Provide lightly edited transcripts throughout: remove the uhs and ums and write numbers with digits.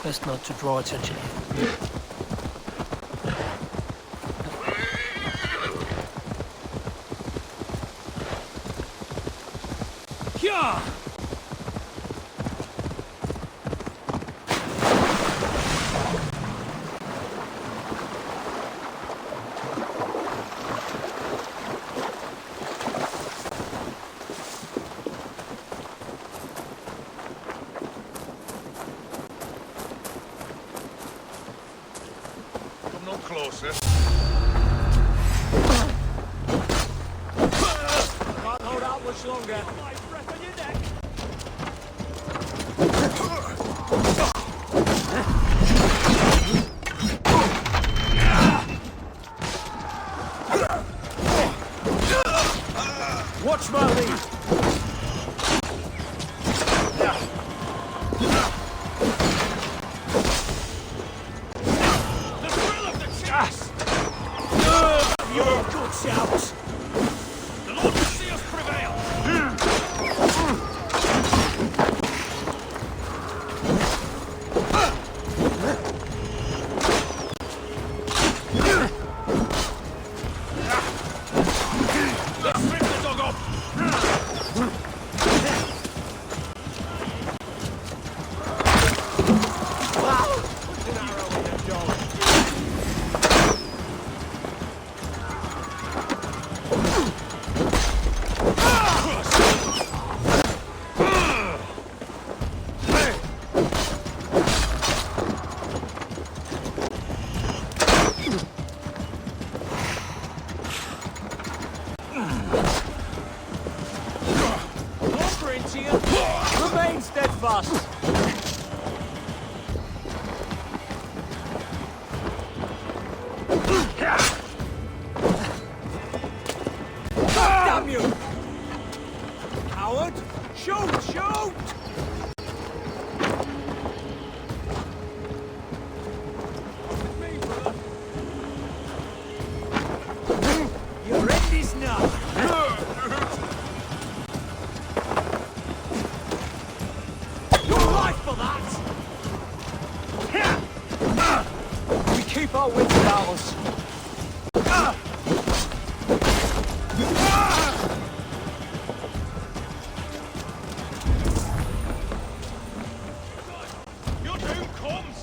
Best not to draw attention here. Closer. Can't hold out much longer. Breath on your neck. Watch my lead. Shout! The Lord will see us prevail! Let's rip the dog off! Wow! Put an arrow in the dog. Remain steadfast. Damn you! Coward! Shoot! Shoot! You're in this now! For that! We keep our wits about us. Your doom comes!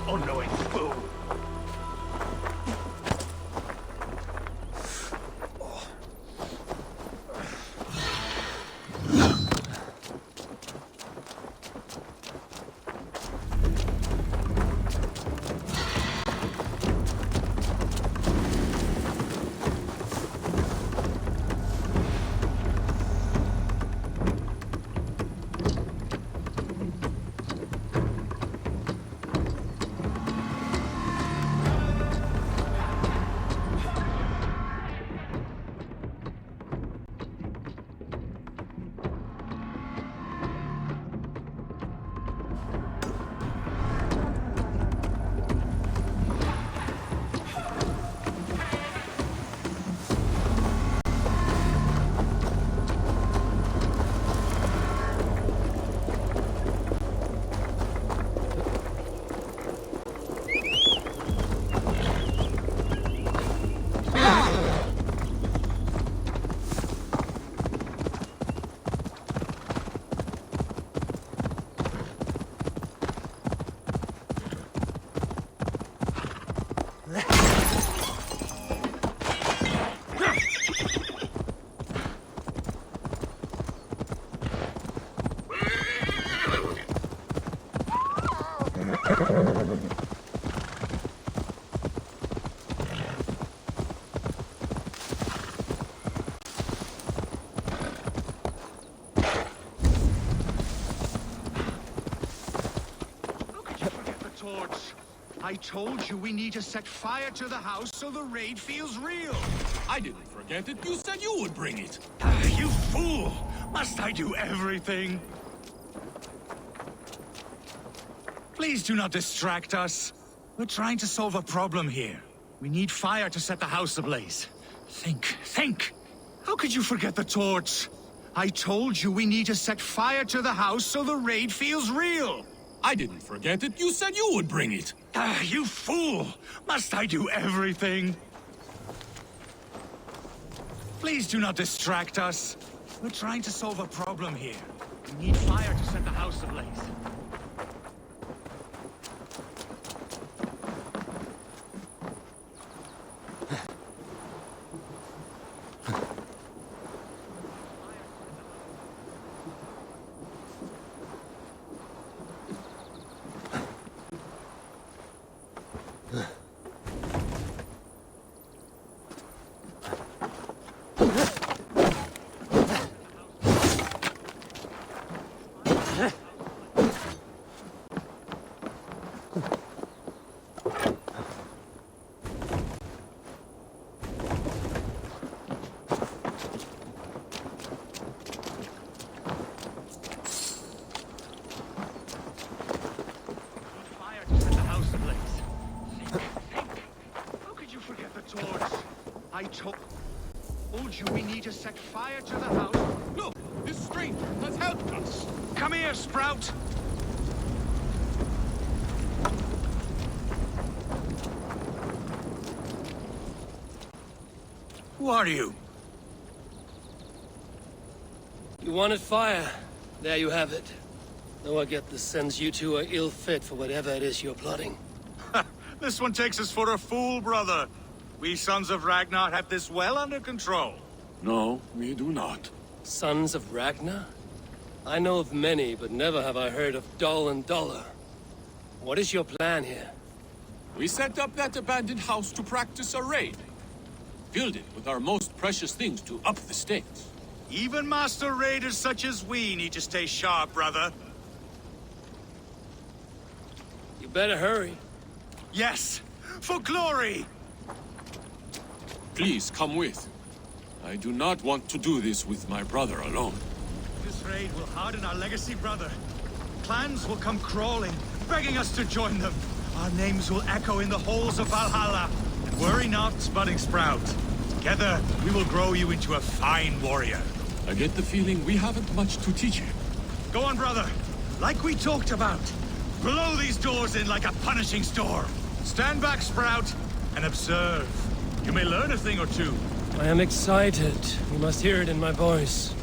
unknowing fool. I told you we need to set fire to the house so the raid feels real. I didn't forget it. You said you would bring it. You fool! Must I do everything? Please do not distract us. We're trying to solve a problem here. We need fire to set the house ablaze. Think! How could you forget the torch? I told you we need to set fire to the house so the raid feels real. I didn't forget it. You said you would bring it. You fool! Must I do everything? Please do not distract us. We're trying to solve a problem here. We need fire to set the house ablaze. I told you we need to set fire to the house. Look, this stranger has helped us. Come here, Sprout! Who are you? You wanted fire. There you have it. Though I get the sense you two are ill fit for whatever it is you're plotting. This one takes us for a fool, brother. We sons of Ragnar have this well under control. No, we do not. Sons of Ragnar? I know of many, but never have I heard of Dull and Duller. What is your plan here? We set up that abandoned house to practice a raid. Filled it with our most precious things to up the stakes. Even master raiders such as we need to stay sharp, brother. You better hurry. Yes, for glory! Please come with. I do not want to do this with my brother alone. This raid will harden our legacy, brother. Clans will come crawling, begging us to join them. Our names will echo in the halls of Valhalla. And worry not, budding Sprout. Together, we will grow you into a fine warrior. I get the feeling we haven't much to teach him. Go on, brother. Like we talked about. Blow these doors in like a punishing storm. Stand back, Sprout, and observe. You may learn a thing or two. I am excited. You must hear it in my voice.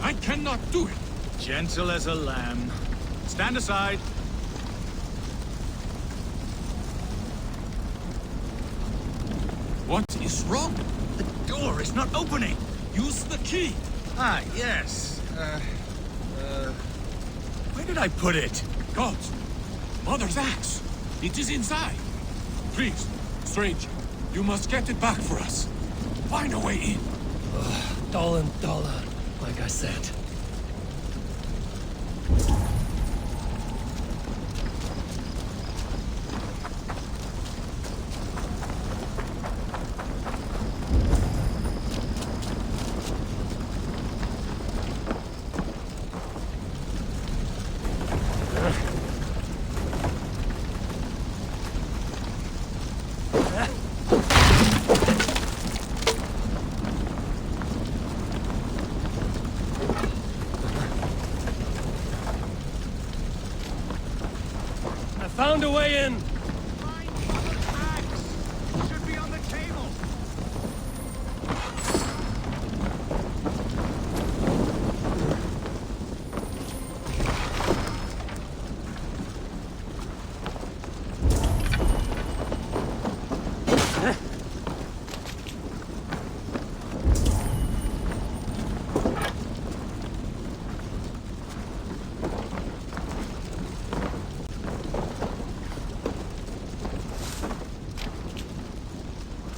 I cannot do it. Gentle as a lamb. Stand aside. What is wrong? The door is not opening. Use the key. Ah, yes. Where did I put it? Gods! Mother's axe! It is inside! Please, stranger, you must get it back for us. Find a way in. Dollar, like I said. Found a way in! My mother's axe should be on the table.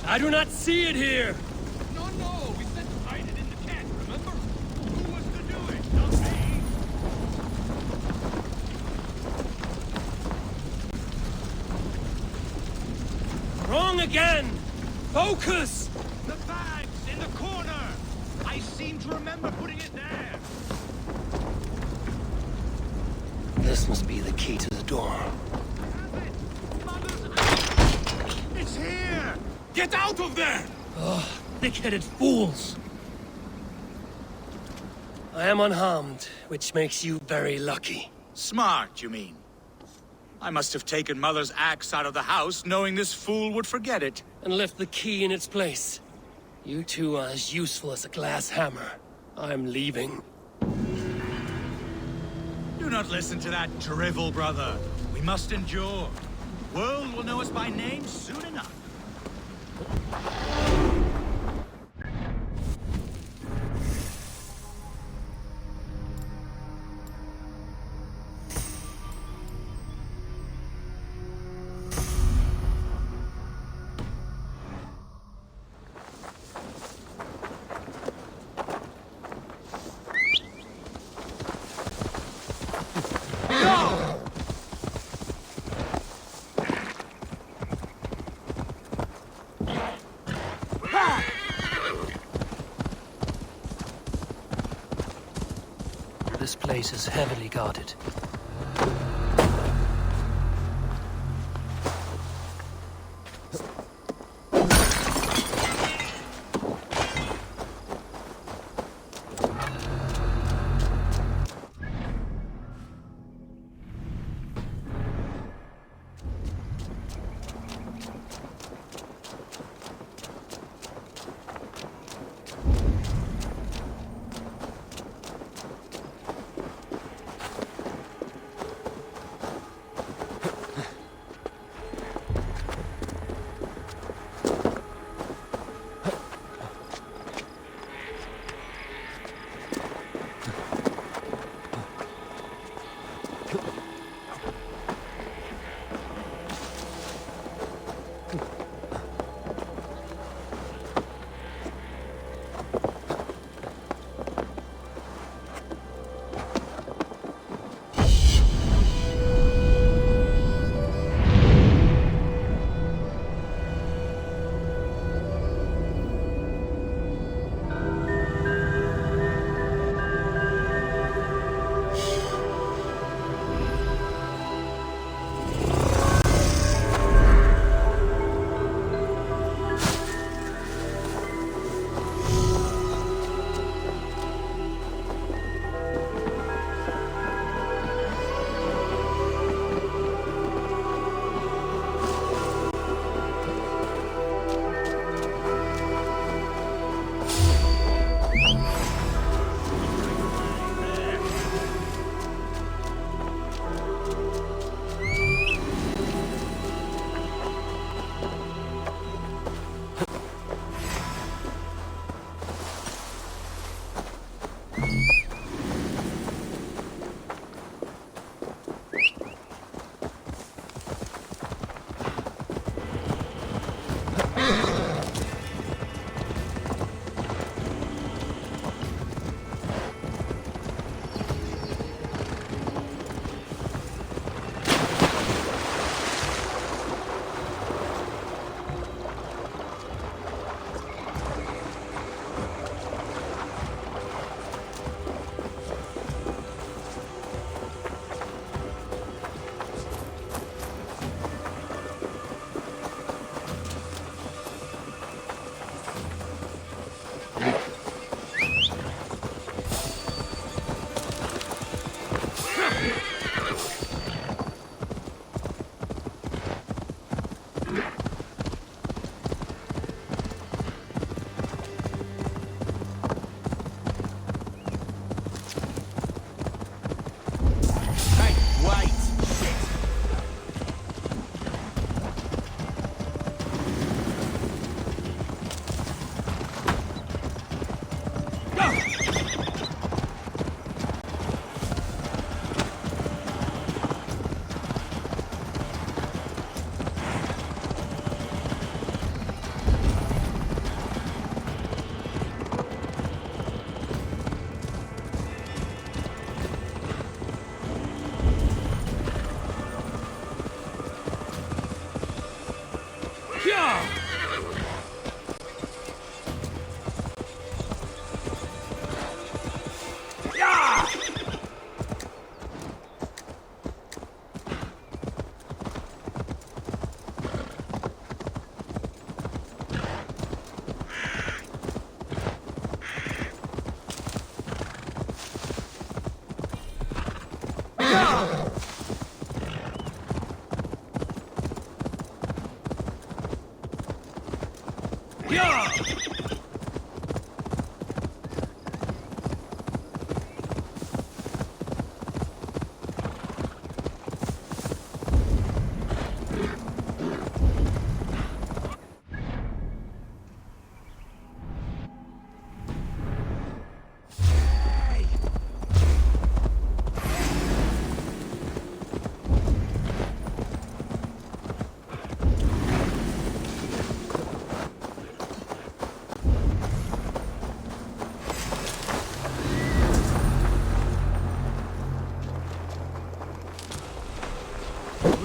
I do not see it here! No, we said to hide it in the tent, remember? Who was to do it? Not me. Wrong again! Focus! The bag's in the corner. I seem to remember putting it there. This must be the key to the door. Have it. Mother's axe. It's here. Get out of there! Thick-headed fools! I am unharmed, which makes you very lucky. Smart, you mean? I must have taken Mother's axe out of the house, knowing this fool would forget it. And left the key in its place. You two are as useful as a glass hammer. I'm leaving. Do not listen to that drivel, brother. We must endure. The world will know us by name soon enough. This place is heavily guarded.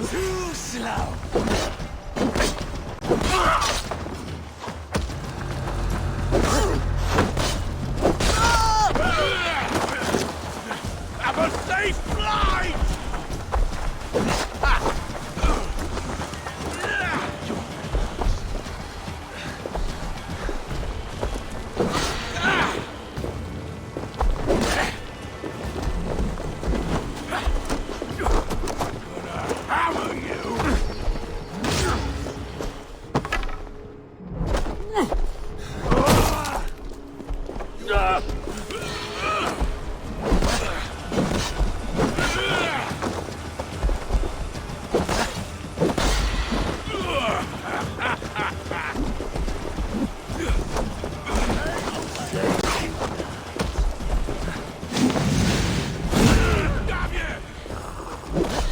Too slow. Have a safe flight! Hammer you! Damn you!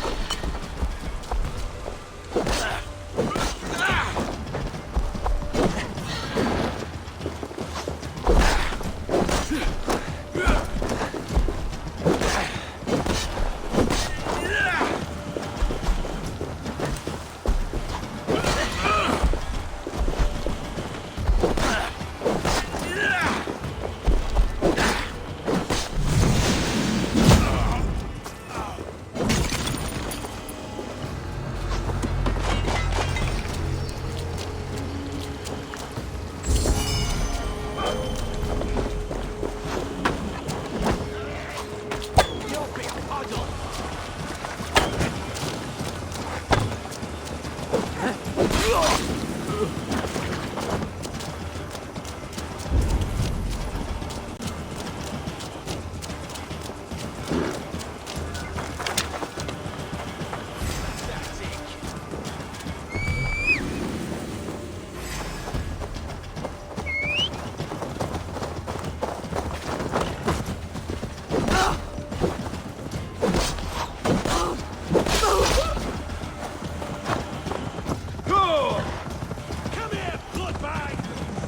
Come here, bloodbag!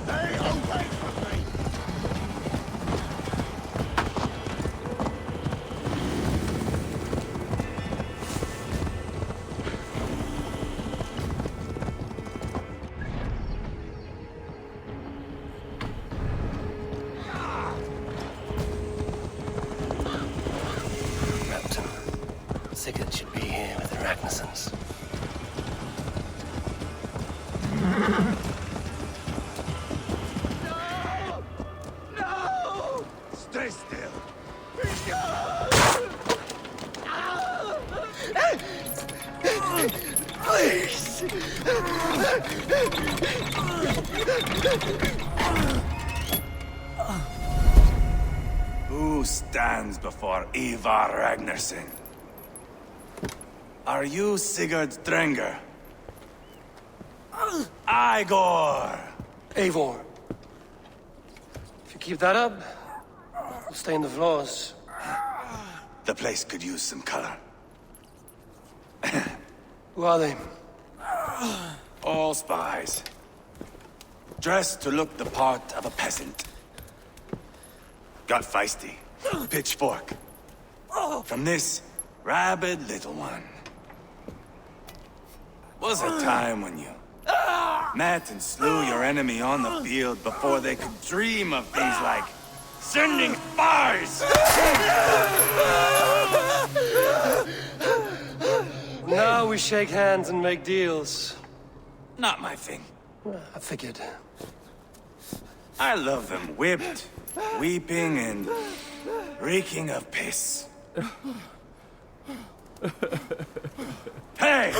Stay away from me! Captain, Sigurd should be here with the Ragnarsons. No! Stay still! Please! Who stands before Ivar Ragnarsson? Are you Sigurd Drenger? Igor! Eivor, if you keep that up, we'll stay in the floors. The place could use some color. Who are they? All spies. Dressed to look the part of a peasant. Got feisty. Pitchfork. From this rabid little one. Was a time when you Met and slew your enemy on the field before they could dream of things like sending spies! Now we shake hands and make deals. Not my thing. I figured. I love them whipped, weeping, and reeking of piss. Hey!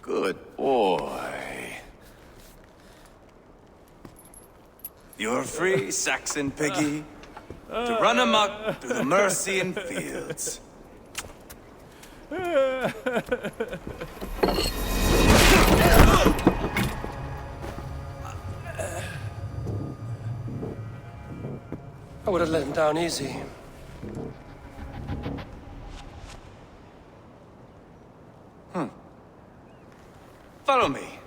Good boy. You're free, Saxon piggy, to run amok through the Mercian fields. I would have let him down easy. Follow me.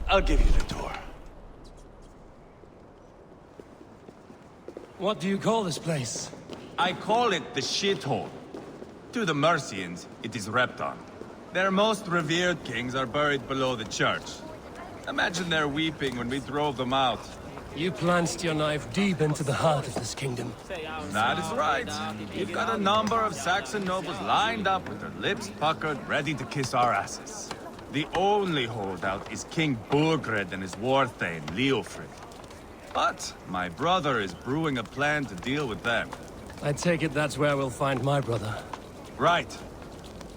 I'll give you the tour. What do you call this place? I call it the shithole. To the Mercians, it is Repton. Their most revered kings are buried below the church. Imagine their weeping when we drove them out. You plunged your knife deep into the heart of this kingdom. That is right. We've got a number of Saxon nobles lined up with their lips puckered, ready to kiss our asses. The only holdout is King Burgred and his warthane, Leofrid. But my brother is brewing a plan to deal with them. I take it that's where we'll find my brother. Right.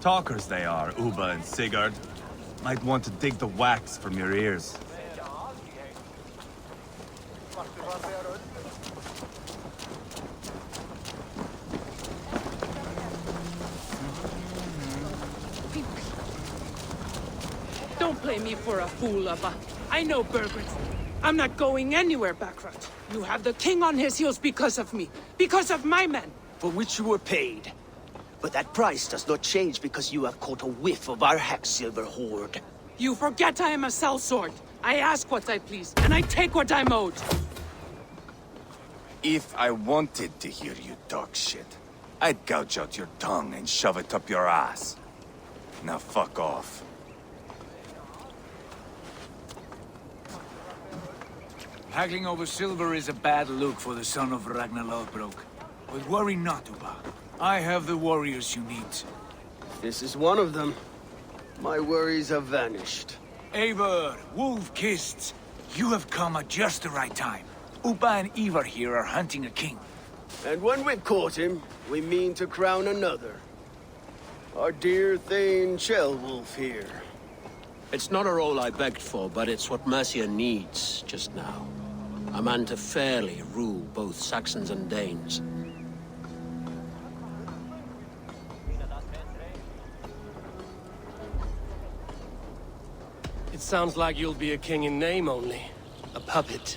Talkers they are, Uba and Sigurd. Might want to dig the wax from your ears. Don't play me for a fool, Abba. I know Burgred. I'm not going anywhere, Backrot. You have the king on his heels because of me. Because of my men. For which you were paid. But that price does not change because you have caught a whiff of our Hacksilver hoard. You forget I am a sellsword. I ask what I please, and I take what I'm owed. If I wanted to hear you talk shit, I'd gouge out your tongue and shove it up your ass. Now fuck off. Haggling over silver is a bad look for the son of Ragnar Lothbrok. But worry not, Uba. I have the warriors you need. This is one of them. My worries have vanished. Eivor, Wolf-Kissed, you have come at just the right time. Uba and Ivar here are hunting a king. And when we've caught him, we mean to crown another. Our dear Thane Ceolwulf here. It's not a role I begged for, but it's what Mercia needs just now. A man to fairly rule both Saxons and Danes. It sounds like you'll be a king in name only. A puppet.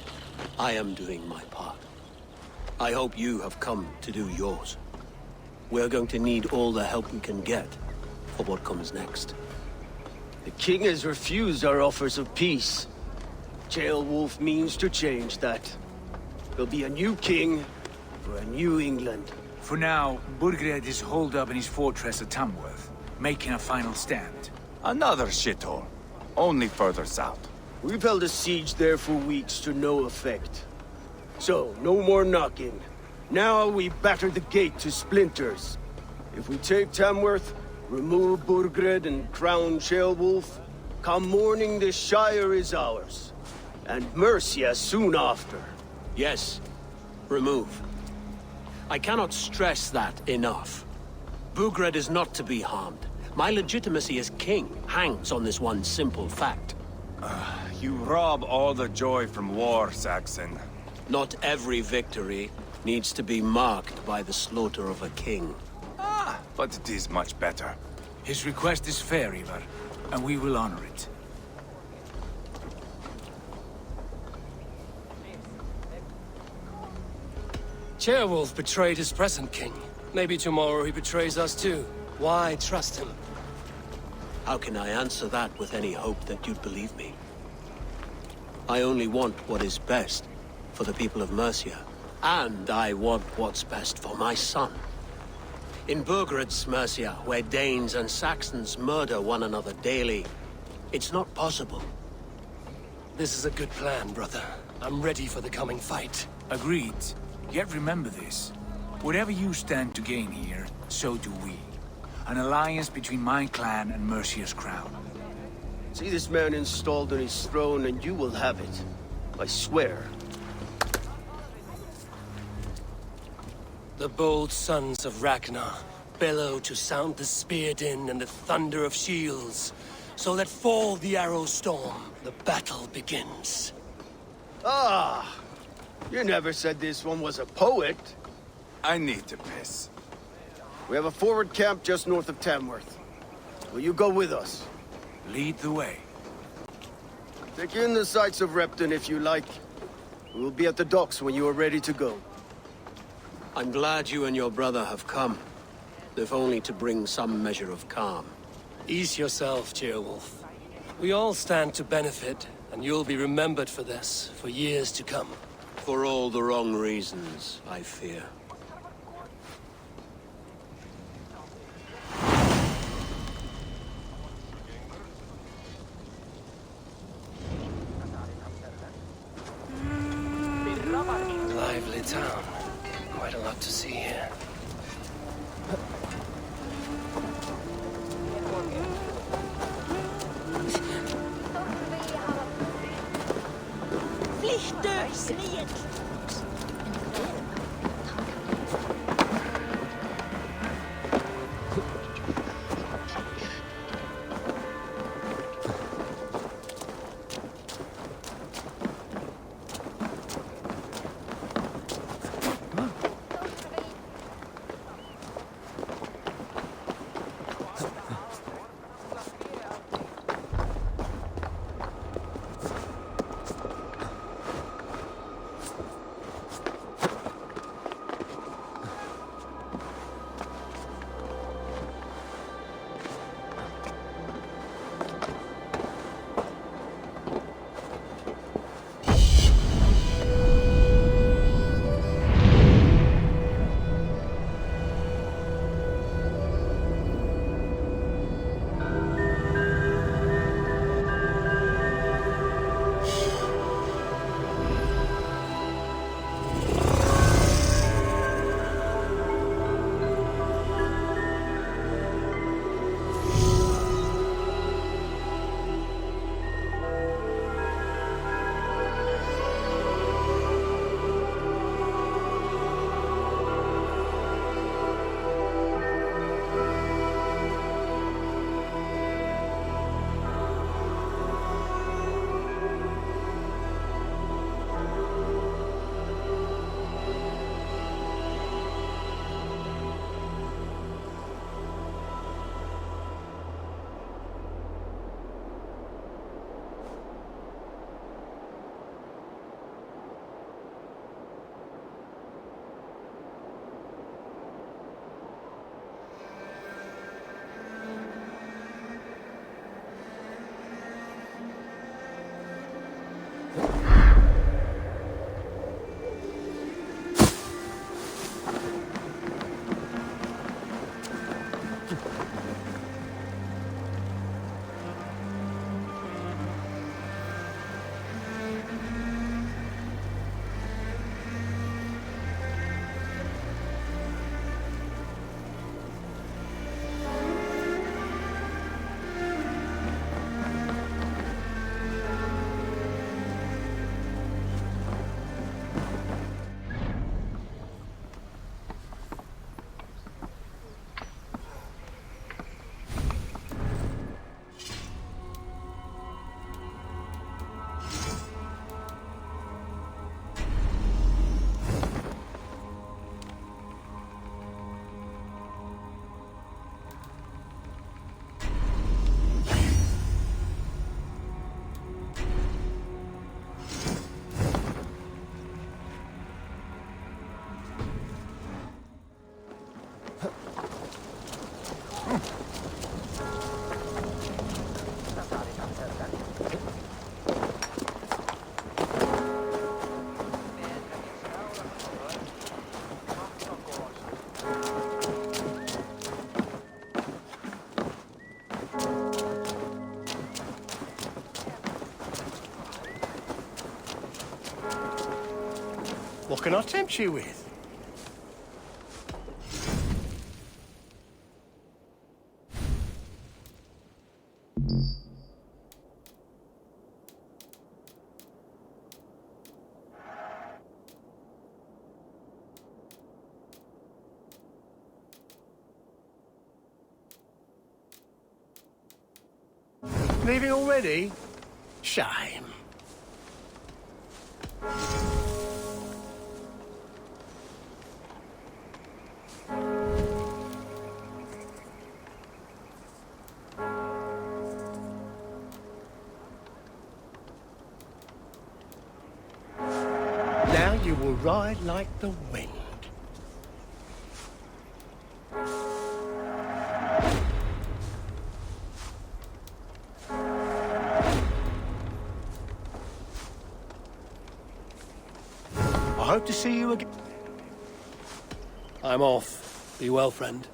I am doing my part. I hope you have come to do yours. We're going to need all the help we can get for what comes next. The king has refused our offers of peace. Ceolwulf means to change that. There'll be a new king for a new England. For now, Burgred is holed up in his fortress at Tamworth, making a final stand. Another shithole. Only further south. We've held a siege there for weeks to no effect. So, no more knocking. Now we batter the gate to splinters. If we take Tamworth, remove Burgred and crown Ceolwulf, come morning the Shire is ours. And Mercia soon after. Yes, remove. I cannot stress that enough. Burgred is not to be harmed. My legitimacy as king hangs on this one simple fact. You rob all the joy from war, Saxon. Not every victory needs to be marked by the slaughter of a king. But it is much better. His request is fair, Ivar, and we will honor it. Ceolwulf betrayed his present king. Maybe tomorrow he betrays us too. Why trust him? How can I answer that with any hope that you'd believe me? I only want what is best for the people of Mercia. And I want what's best for my son. In Burgred's Mercia, where Danes and Saxons murder one another daily, it's not possible. This is a good plan, brother. I'm ready for the coming fight. Agreed. Yet remember this. Whatever you stand to gain here, so do we. An alliance between my clan and Mercia's crown. See this man installed on his throne and you will have it. I swear. The bold sons of Ragnar bellow to sound the spear din and the thunder of shields. So let fall the arrow storm. The battle begins. Ah! You never said this one was a poet. I need to piss. We have a forward camp just north of Tamworth. Will you go with us? Lead the way. Take in the sights of Repton if you like. We will be at the docks when you are ready to go. I'm glad you and your brother have come, if only to bring some measure of calm. Ease yourself, Ceolwulf. We all stand to benefit, and you'll be remembered for this, for years to come. For all the wrong reasons, I fear. Lively town. Quite a lot to see here. What can I tempt you with? Leaving already? Shame. Now you will ride like the wind. I hope to see you again. I'm off. Be well, friend.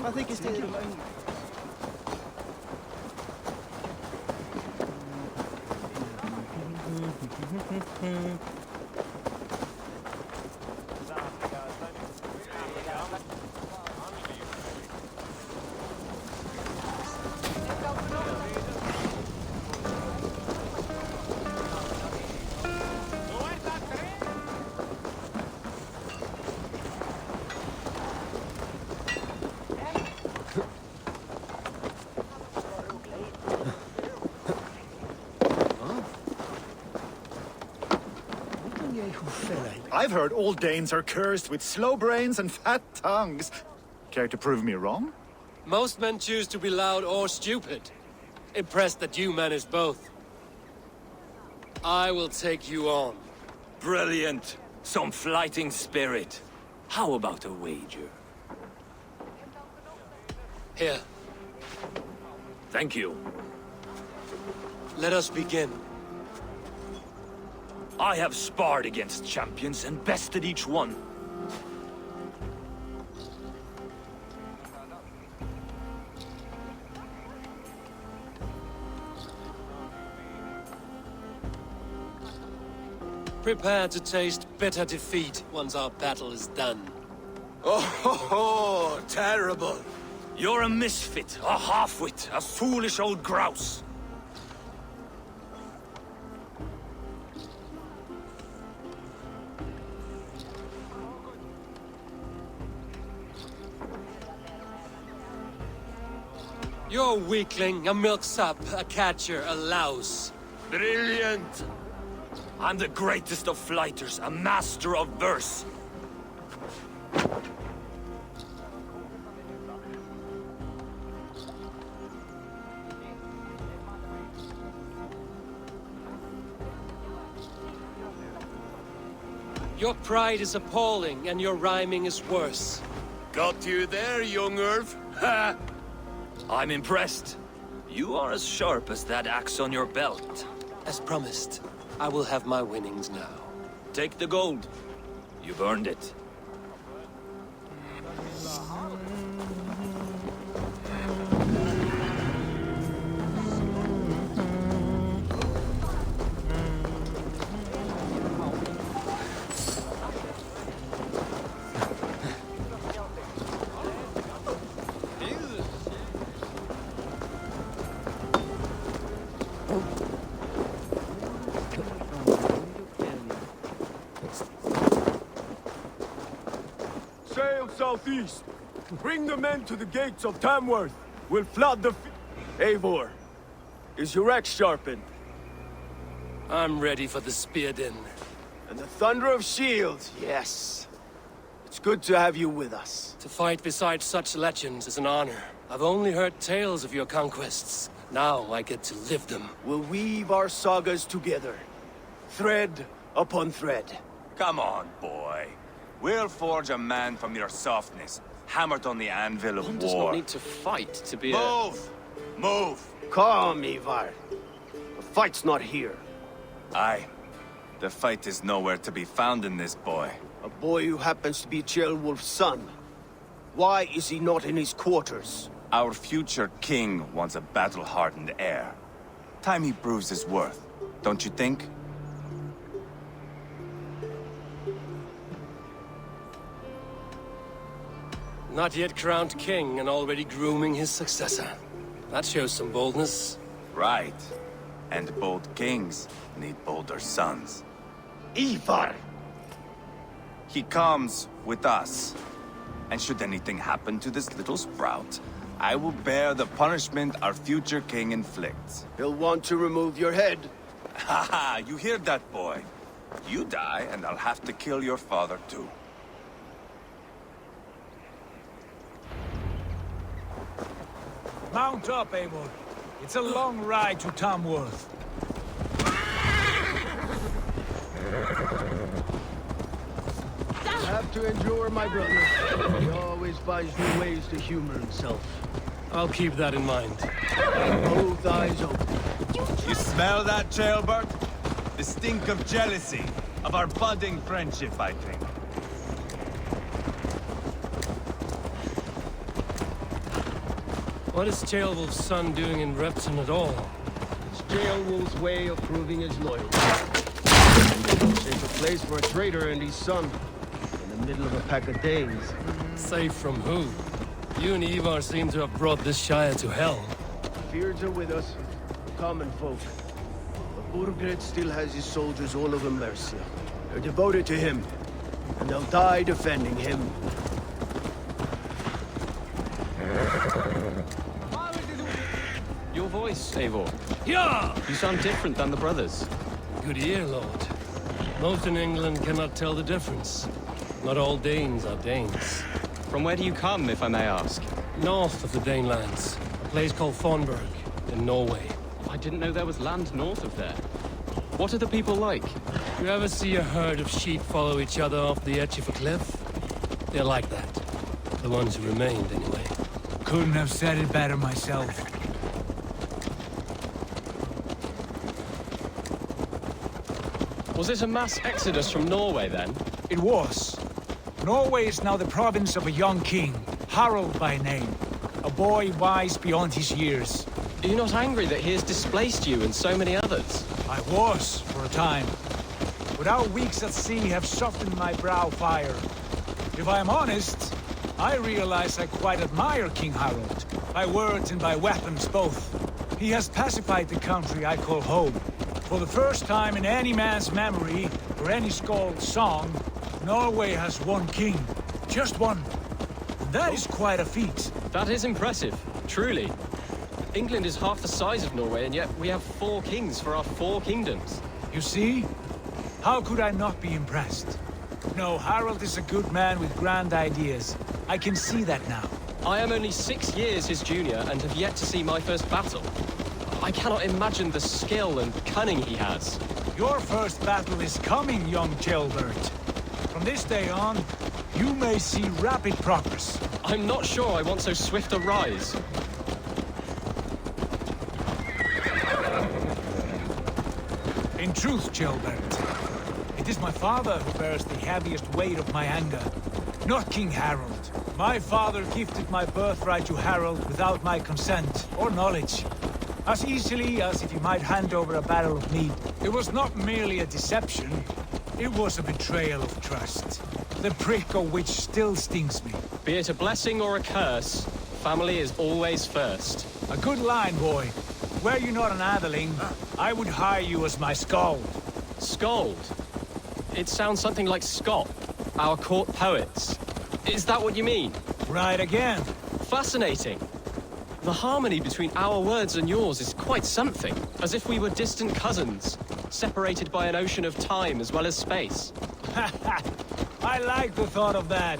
I think it's the... I've heard all Danes are cursed with slow brains and fat tongues. Care to prove me wrong? Most men choose to be loud or stupid. Impressed that you manage both. I will take you on. Brilliant. Some fighting spirit. How about a wager? Here, Thank you. let us begin. I have sparred against champions and bested each one. Prepare to taste bitter defeat once our battle is done. Oh, terrible. You're a misfit, a half-wit, a foolish old grouse. You're a weakling, a milksop, a catcher, a louse. Brilliant. I'm the greatest of flighters, a master of verse. Your pride is appalling, and your rhyming is worse. Got you there, young Irv. Ha! I'm impressed. You are as sharp as that axe on your belt. As promised, I will have my winnings now. Take the gold. You've earned it. southeast. Bring the men to the gates of Tamworth. We'll flood the Eivor, is your axe sharpened? I'm ready for the spear din. And the thunder of shields, yes. It's good to have you with us. To fight beside such legends is an honor. I've only heard tales of your conquests. Now I get to live them. We'll weave our sagas together. Thread upon thread. Come on, boy. We'll forge a man from your softness, hammered on the anvil of One war. does not need to fight to be Move! Move! Calm, Ivar. The fight's not here. Aye. The fight is nowhere to be found in this boy. A boy who happens to be Ceolwulf's son. Why is he not in his quarters? Our future king wants a battle-hardened heir. Time he proves his worth, don't you think? Not yet crowned king and already grooming his successor. That shows some boldness. Right. And bold kings need bolder sons. Ivar! He comes with us. And should anything happen to this little sprout, I will bear the punishment our future king inflicts. He'll want to remove your head. Haha, you hear that, boy? You die, and I'll have to kill your father, too. Mount up, Eivor. It's a long ride to Tamworth. You have to endure, my brother. He always finds new ways to humor himself. I'll keep that in mind. Both eyes open. You smell that, Jailbird? The stink of jealousy, of our budding friendship, I think. What is Ceolwulf's son doing in Repton at all? It's Ceolwulf's way of proving his loyalty. Safe a place for a traitor and his son. In the middle of a pack of Danes. Safe from who? You and Ivar seem to have brought this Shire to hell. Fears are with us, common folk. But Burgred still has his soldiers all over Mercia. They're devoted to him, and they'll die defending him. Your voice, Eivor. Yeah! You sound different than the brothers. Good ear, Lord. Most in England cannot tell the difference. Not all Danes are Danes. From where do you come, if I may ask? North of the Danelands, a place called Thornburg, in Norway. I didn't know there was land north of there. What are the people like? You ever see a herd of sheep follow each other off the edge of a cliff? They're like that. The ones who remained, anyway. Couldn't have said it better myself. Was it a mass exodus from Norway, then? It was. Norway is now the province of a young king, Harald by name. A boy wise beyond his years. Are you not angry that he has displaced you and so many others? I was, for a time. But our weeks at sea have softened my brow fire. If I am honest, I realize I quite admire King Harald. By words and by weapons both. He has pacified the country I call home. For the first time in any man's memory, or any skald's song, Norway has one king. Just one. That is quite a feat. That is impressive, truly. England is half the size of Norway, and yet we have 4 kings for our 4 kingdoms. You see? How could I not be impressed? No, Harald is a good man with grand ideas. I can see that now. I am only 6 years his junior and have yet to see my first battle. I cannot imagine the skill and cunning he has. Your first battle is coming, young Jailbird. From this day on, you may see rapid progress. I'm not sure I want so swift a rise. In truth, Jailbird, it is my father who bears the heaviest weight of my anger, not King Harald. My father gifted my birthright to Harald without my consent or knowledge. As easily as if he might hand over a barrel of mead. It was not merely a deception, it was a betrayal of trust. The prick of which still stings me. Be it a blessing or a curse, family is always first. A good line, boy. Were you not an atheling, I would hire you as my skald. Skald? It sounds something like Scott, our court poets. Is that what you mean? Right again. Fascinating. The harmony between our words and yours is quite something. As if we were distant cousins, separated by an ocean of time as well as space. I like the thought of that.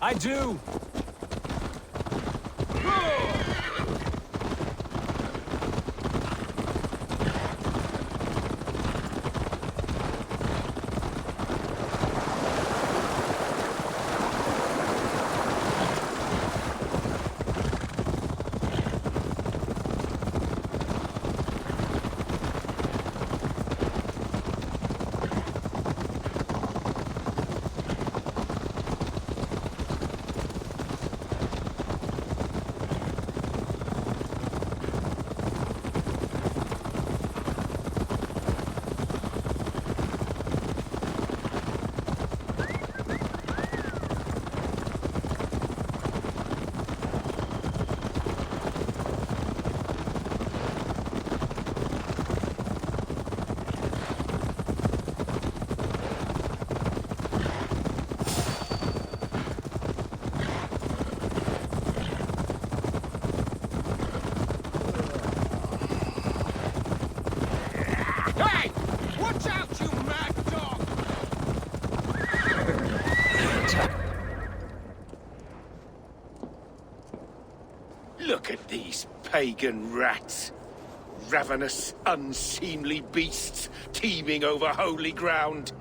I do. Look at these pagan rats. Ravenous, unseemly beasts teeming over holy ground.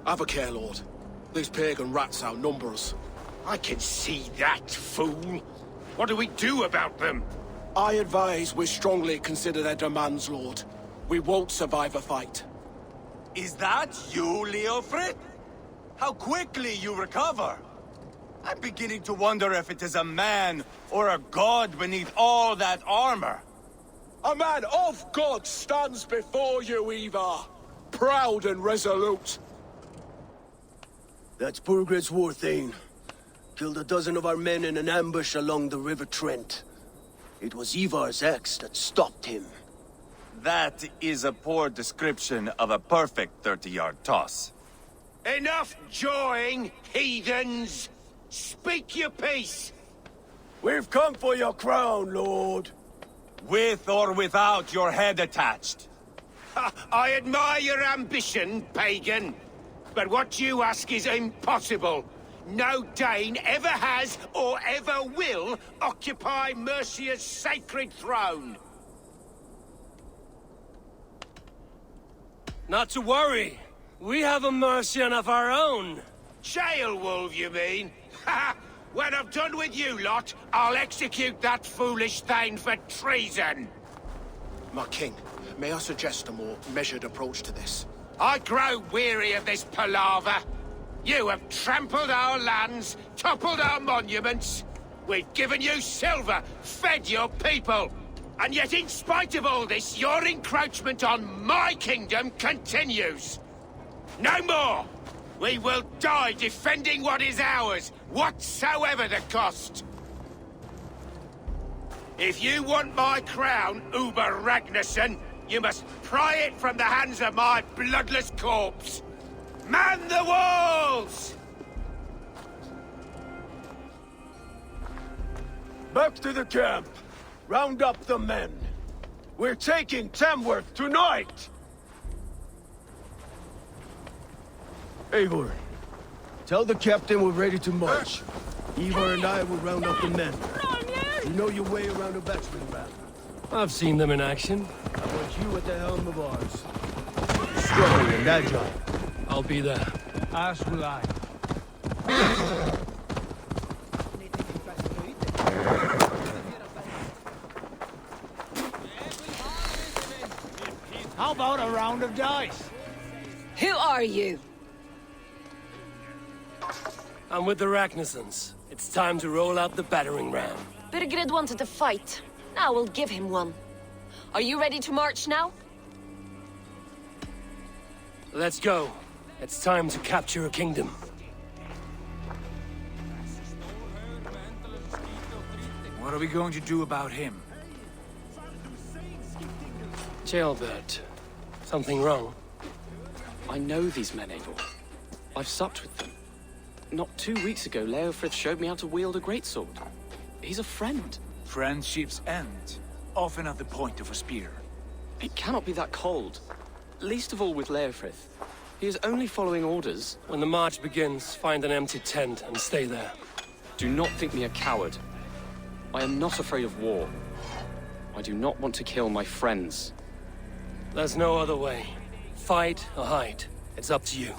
Have a care, Lord. These pagan rats outnumber us. I can see that, fool. What do we do about them? I advise we strongly consider their demands, Lord. We won't survive a fight. Is that you, Leofrid? How quickly you recover! I'm beginning to wonder if it is a man or a god beneath all that armor. A man of God stands before you, Ivar. Proud and resolute. That's Burgred's Warthane. Killed a dozen of our men in an ambush along the River Trent. It was Ivar's axe that stopped him. That is a poor description of a perfect 30-yard toss. Enough jawing, heathens! Speak your piece! We've come for your crown, Lord. With or without your head attached. I admire your ambition, pagan. But what you ask is impossible. No Dane ever has or ever will occupy Mercia's sacred throne. Not to worry. We have a Mercian of our own. Jailwolf, you mean? Ha! When I'm done with you lot, I'll execute that foolish thing for treason. My king, may I suggest a more measured approach to this? I grow weary of this palaver. You have trampled our lands, toppled our monuments. We've given you silver, fed your people. And yet in spite of all this, your encroachment on my kingdom continues. No more! We will die defending what is ours, whatsoever the cost. If you want my crown, Uber Ragnarsson, you must pry it from the hands of my bloodless corpse. Man the walls! Back to the camp. Round up the men. We're taking Tamworth tonight! Eivor, tell the captain we're ready to march. Ivar and I will round up the men. You know your way around a battering ram. I've seen them in action. I want you at the helm of ours. Strong and agile. I'll be there. As will I. How about a round of dice? Who are you? I'm with the Ragnarssons. It's time to roll out the battering ram. Birgred wanted to fight. Now we'll give him one. Are you ready to march now? Let's go. It's time to capture a kingdom. What are we going to do about him? Jailbird. Something wrong? I know these men, Eivor. I've supped with them. Not 2 weeks ago, Leofrith showed me how to wield a greatsword. He's a friend. Friendships end, often at the point of a spear. It cannot be that cold. Least of all with Leofrith. He is only following orders. When the march begins, find an empty tent and stay there. Do not think me a coward. I am not afraid of war. I do not want to kill my friends. There's no other way. Fight or hide. It's up to you.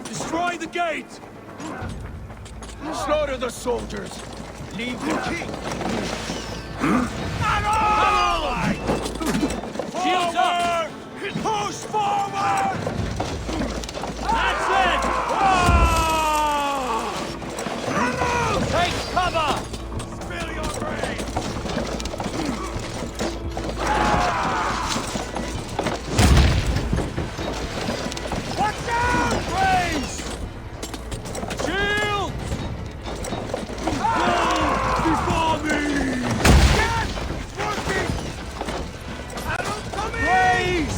Destroy the gate! Slaughter the soldiers! Leave the king! Shields up! Push forward! That's it! Take cover! Spill your brains! Watch out! Brains! Shields! Before me! Yes! It's working! Arrows coming! Brains!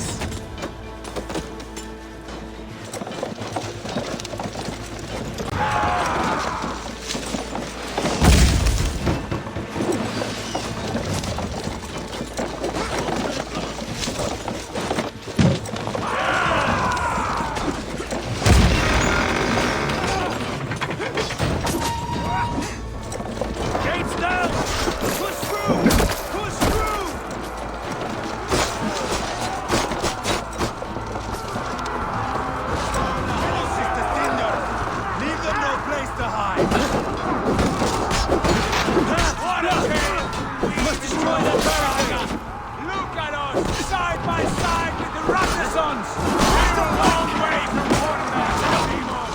Gates down! Push through! Push through! Leave them no place to hide! We must destroy that barricade! Look at us, side by side with the Ratnesons! We're a long way from Portland, Timon!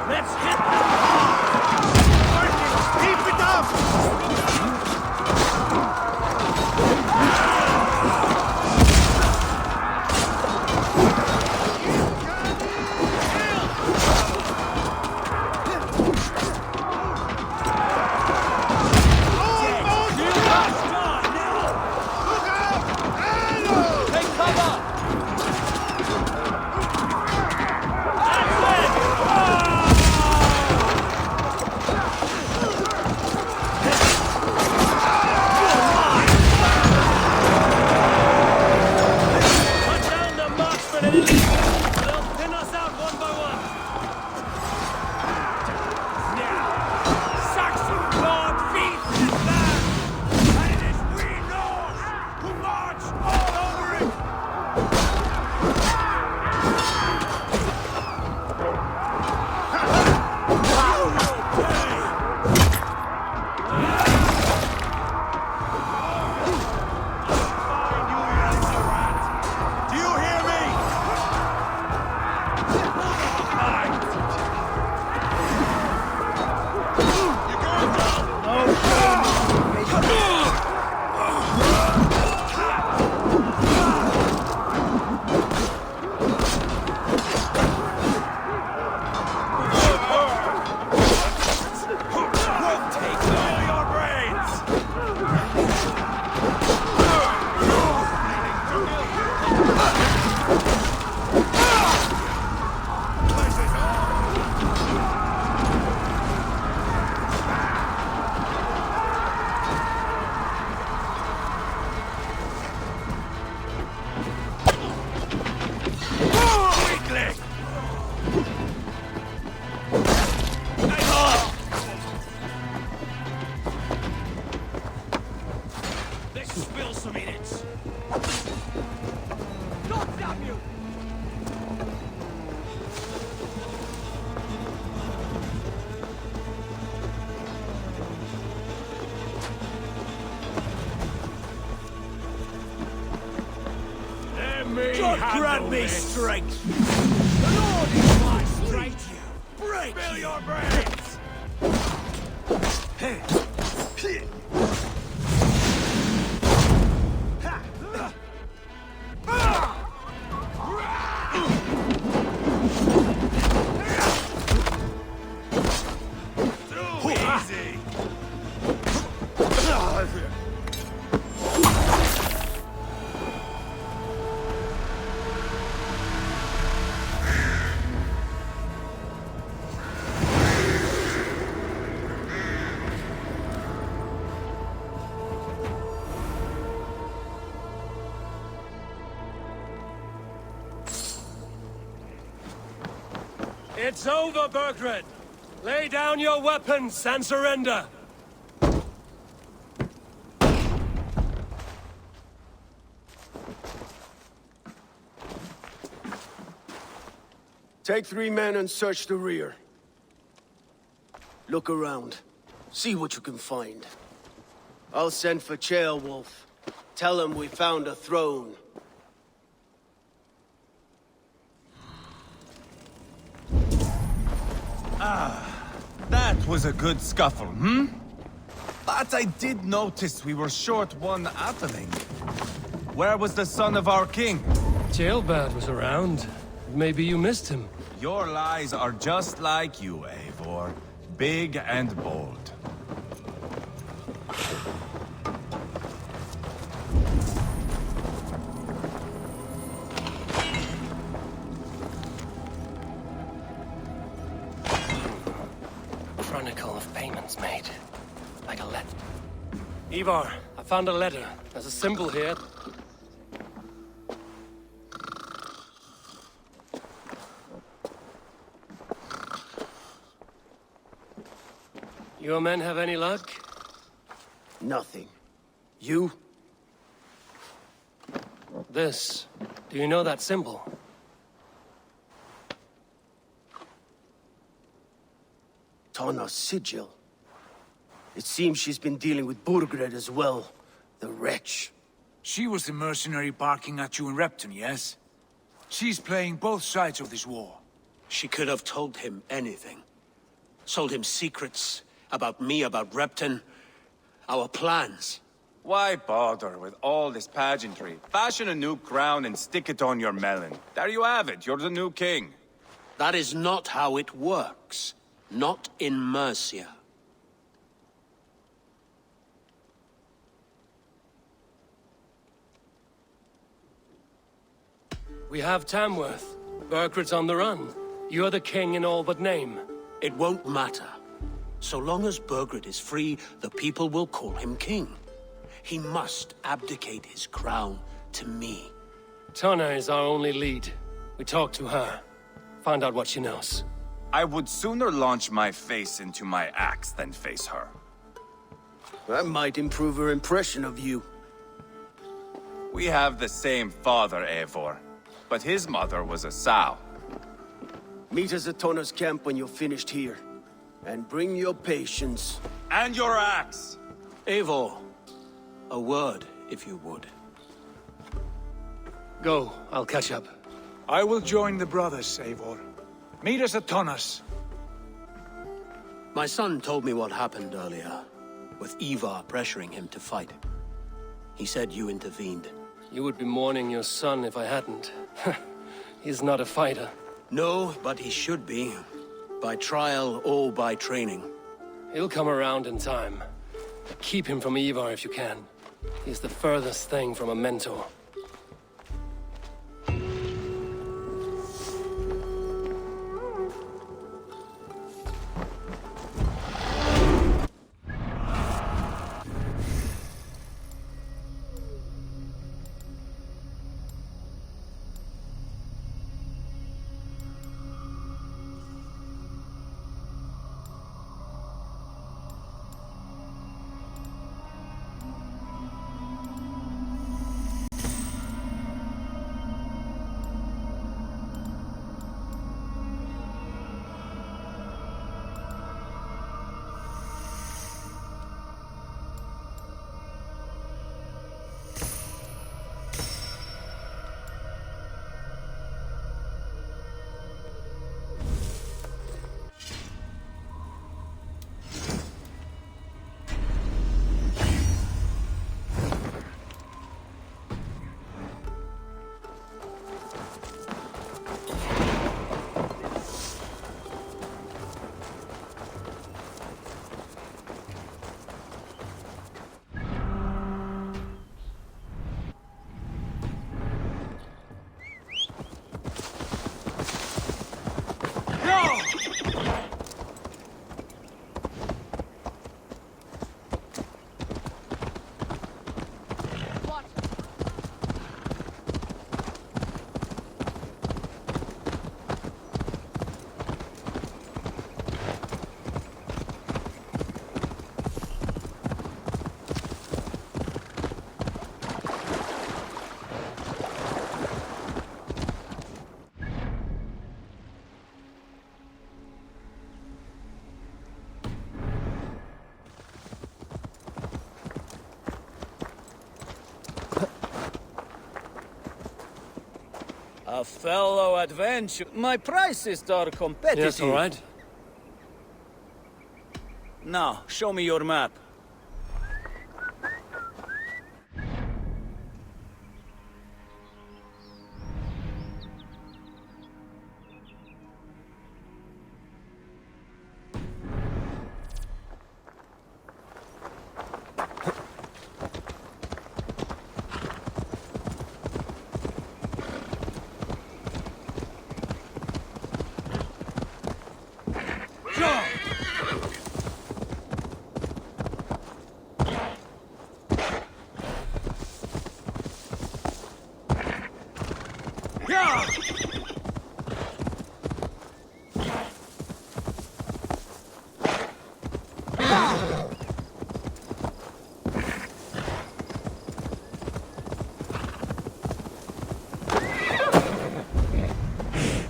Let's do it! This is our Let's spill some innards. Don't stop you! God grant me strength! The Lord is my strength! Break! Spill your brains! Too easy! It's over, Burgred! Lay down your weapons and surrender! Take 3 men and search the rear. Look around. See what you can find. I'll send for Ceolwulf. Tell him we found a throne. That was a good scuffle, hmm? But I did notice we were short one Atheling. Where was the son of our king? Ceolbad was around. Maybe you missed him. Your lies are just like you, Eivor. Big and bold. Chronicle of payments made. Like a letter. Ivar, I found a letter. There's a symbol here. Your men have any luck? Nothing. You? This. Do you know that symbol? Tana's sigil. It seems she's been dealing with Burgred as well. The wretch. She was the mercenary barking at you in Repton, yes? She's playing both sides of this war. She could have told him anything. Sold him secrets about me, about Repton, our plans. Why bother with all this pageantry? Fashion a new crown and stick it on your melon. There you have it, you're the new king. That is not how it works. Not in Mercia. We have Tamworth. Burgred's on the run. You're the king in all but name. It won't matter. So long as Burgred is free, the people will call him king. He must abdicate his crown to me. Tana is our only lead. We talk to her. Find out what she knows. I would sooner launch my face into my axe than face her. That might improve her impression of you. We have the same father, Eivor. But his mother was a sow. Meet us at Tana's camp when you're finished here. And bring your patience. And your axe! Eivor, a word, if you would. Go, I'll catch up. I will join the brothers, Eivor. Meet us at Tana's. My son told me what happened earlier, with Ivar pressuring him to fight. He said you intervened. You would be mourning your son if I hadn't. He's not a fighter. No, but he should be. By trial or by training. He'll come around in time. Keep him from Ivar if you can. He's the furthest thing from a mentor. A fellow adventure. My prices are competitive. Yes, all right. Now, show me your map.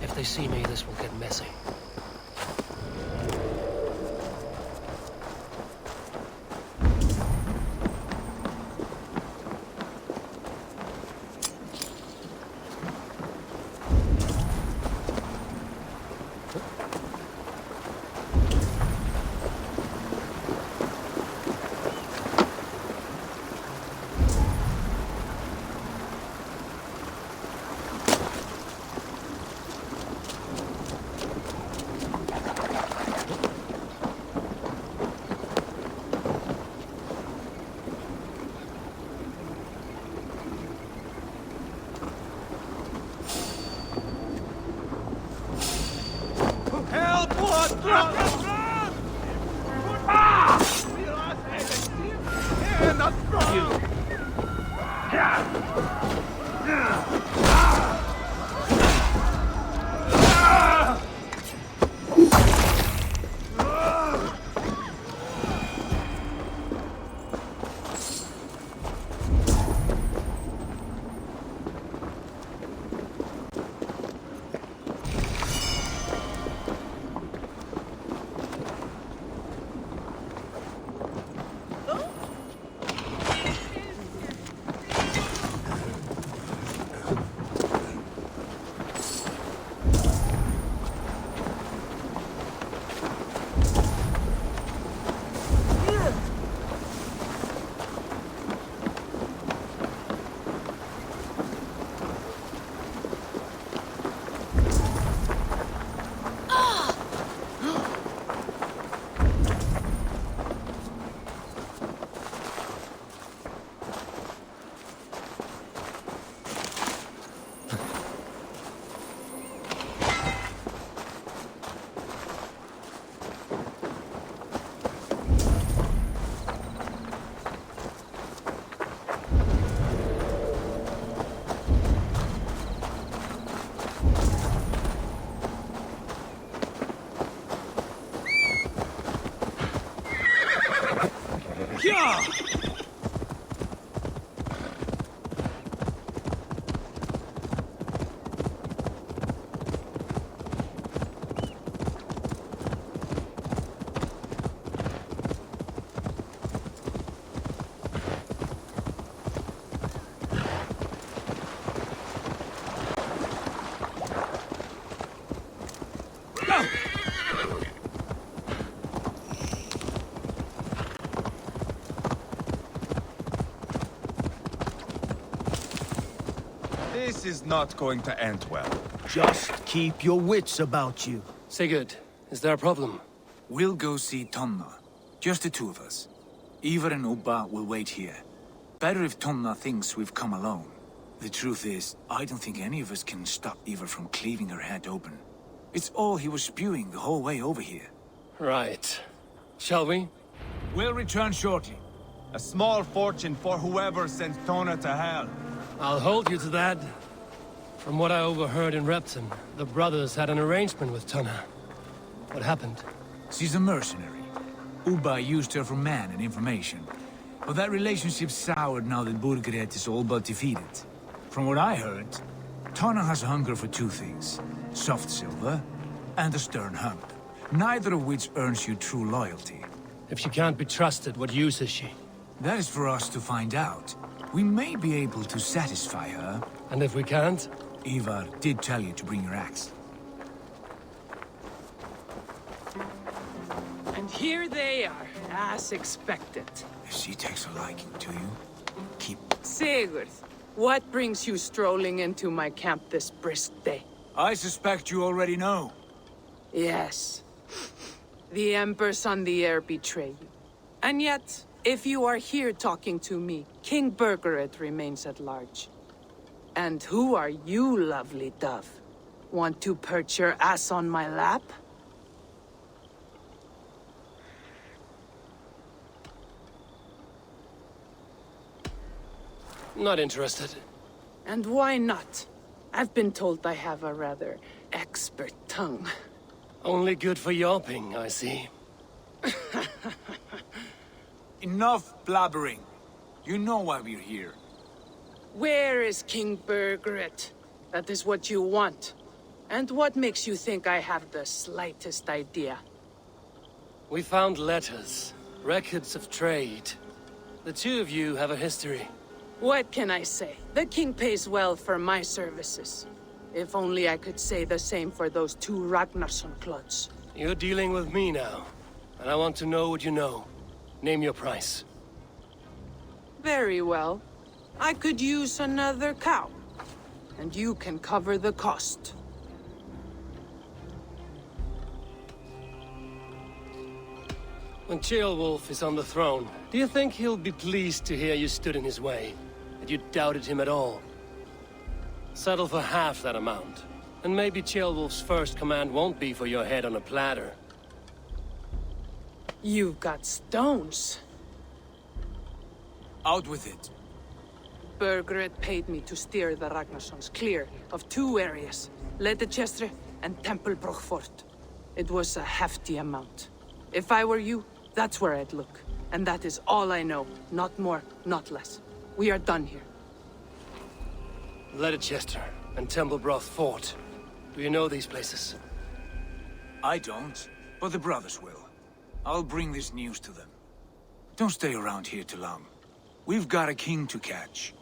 If they see me, this will get messy. This is not going to end well. Just keep your wits about you. Sigurd, is there a problem? We'll go see Tonna. Just the two of us. Ivar and Ubba will wait here. Better if Tonna thinks we've come alone. The truth is, I don't think any of us can stop Ivar from cleaving her head open. It's all he was spewing the whole way over here. Right. Shall we? We'll return shortly. A small fortune for whoever sends Tona to hell. I'll hold you to that. From what I overheard in Repton, the brothers had an arrangement with Tonna. What happened? She's a mercenary. Ubba used her for man and information. But that relationship soured now that Burgred is all but defeated. From what I heard, Tonna has a hunger for two things. Soft silver and a stern hump. Neither of which earns you true loyalty. If she can't be trusted, what use is she? That is for us to find out. We may be able to satisfy her. And if we can't? Ivar did tell you to bring your axe. And here they are, as expected. If she takes a liking to you, keep... Sigurd, what brings you strolling into my camp this brisk day? I suspect you already know. Yes. The Embers on the air betray you. And yet, if you are here talking to me, King Birgit remains at large. And who are you, lovely dove? Want to perch your ass on my lap? Not interested. And why not? I've been told I have a rather expert tongue. Only good for yelping, I see. Enough blabbering. You know why we're here. Where is King Birgit? That is what you want. And what makes you think I have the slightest idea? We found letters, records of trade. The two of you have a history. What can I say? The king pays well for my services. If only I could say the same for those two Ragnarsson clods. You're dealing with me now, and I want to know what you know. Name your price. Very well. I could use another cow. And you can cover the cost. When Ceolwulf is on the throne, do you think he'll be pleased to hear you stood in his way? That you doubted him at all? Settle for half that amount. And maybe Ceolwulf's first command won't be for your head on a platter. You've got stones. Out with it. Birgit paid me to steer the Ragnarssons clear of two areas, Leicester and Templebrook Fort. It was a hefty amount. If I were you, that's where I'd look. And that is all I know. Not more, not less. We are done here. Leicester and Templebrook Fort. Do you know these places? I don't, but the brothers will. I'll bring this news to them. Don't stay around here too long. We've got a king to catch.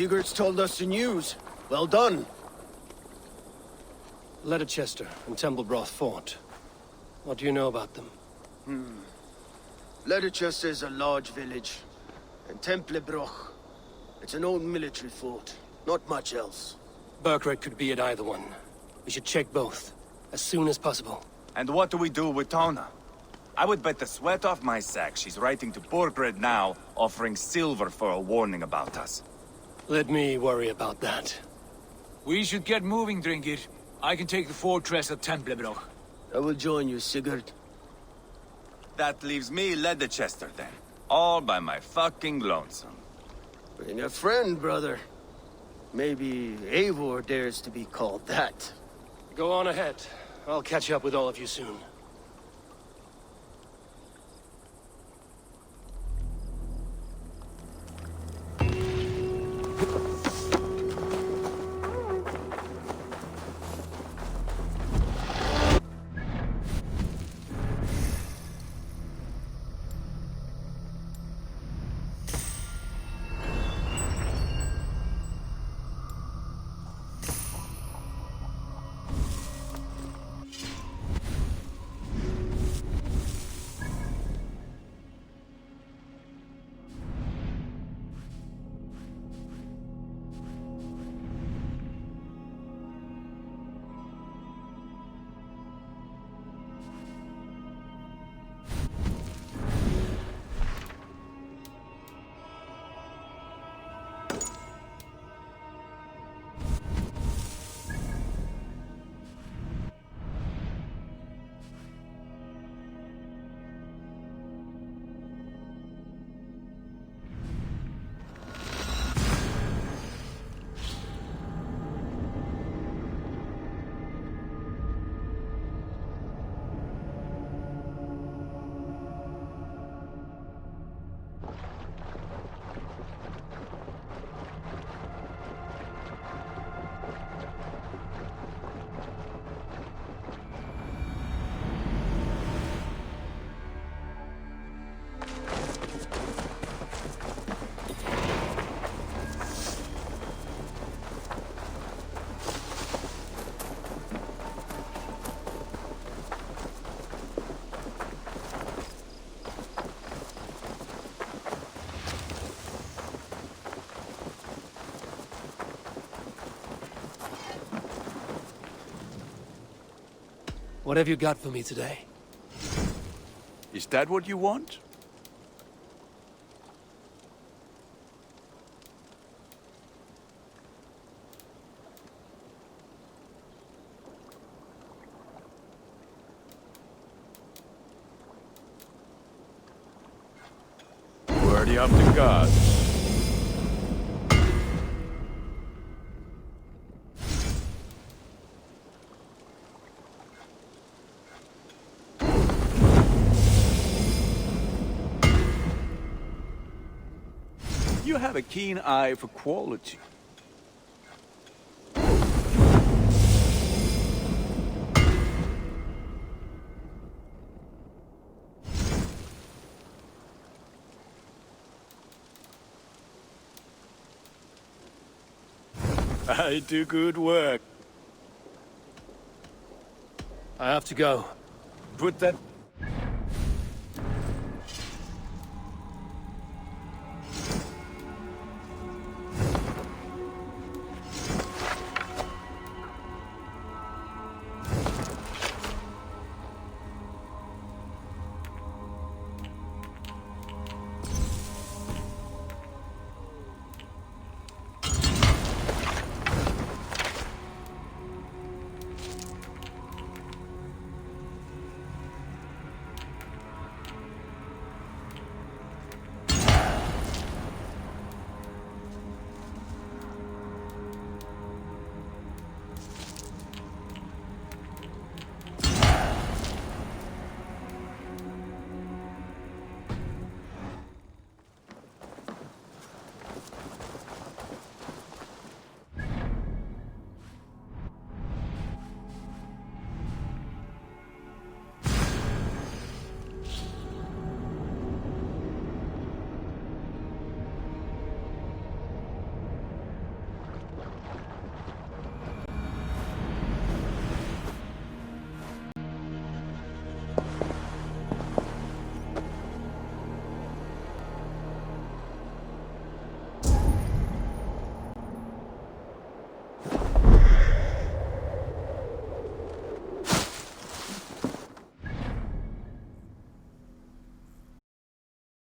Sigurd's told us the news. Well done. Leicester and Templebroth fought. What do you know about them? Leicester is a large village. And Templebroch, it's an old military fort. Not much else. Burkred could be at either one. We should check both, as soon as possible. And what do we do with Tona? I would bet the sweat off my sack she's writing to Borgred now, offering silver for a warning about us. Let me worry about that. We should get moving, Dringir. I can take the fortress at Templebroch. I will join you, Sigurd. That leaves me Leicester then. All by my fucking lonesome. Bring a friend, brother. Maybe Eivor dares to be called that. Go on ahead. I'll catch up with all of you soon. What have you got for me today? Is that what you want? Worthy of the gods. You have a keen eye for quality. I do good work. I have to go. Put that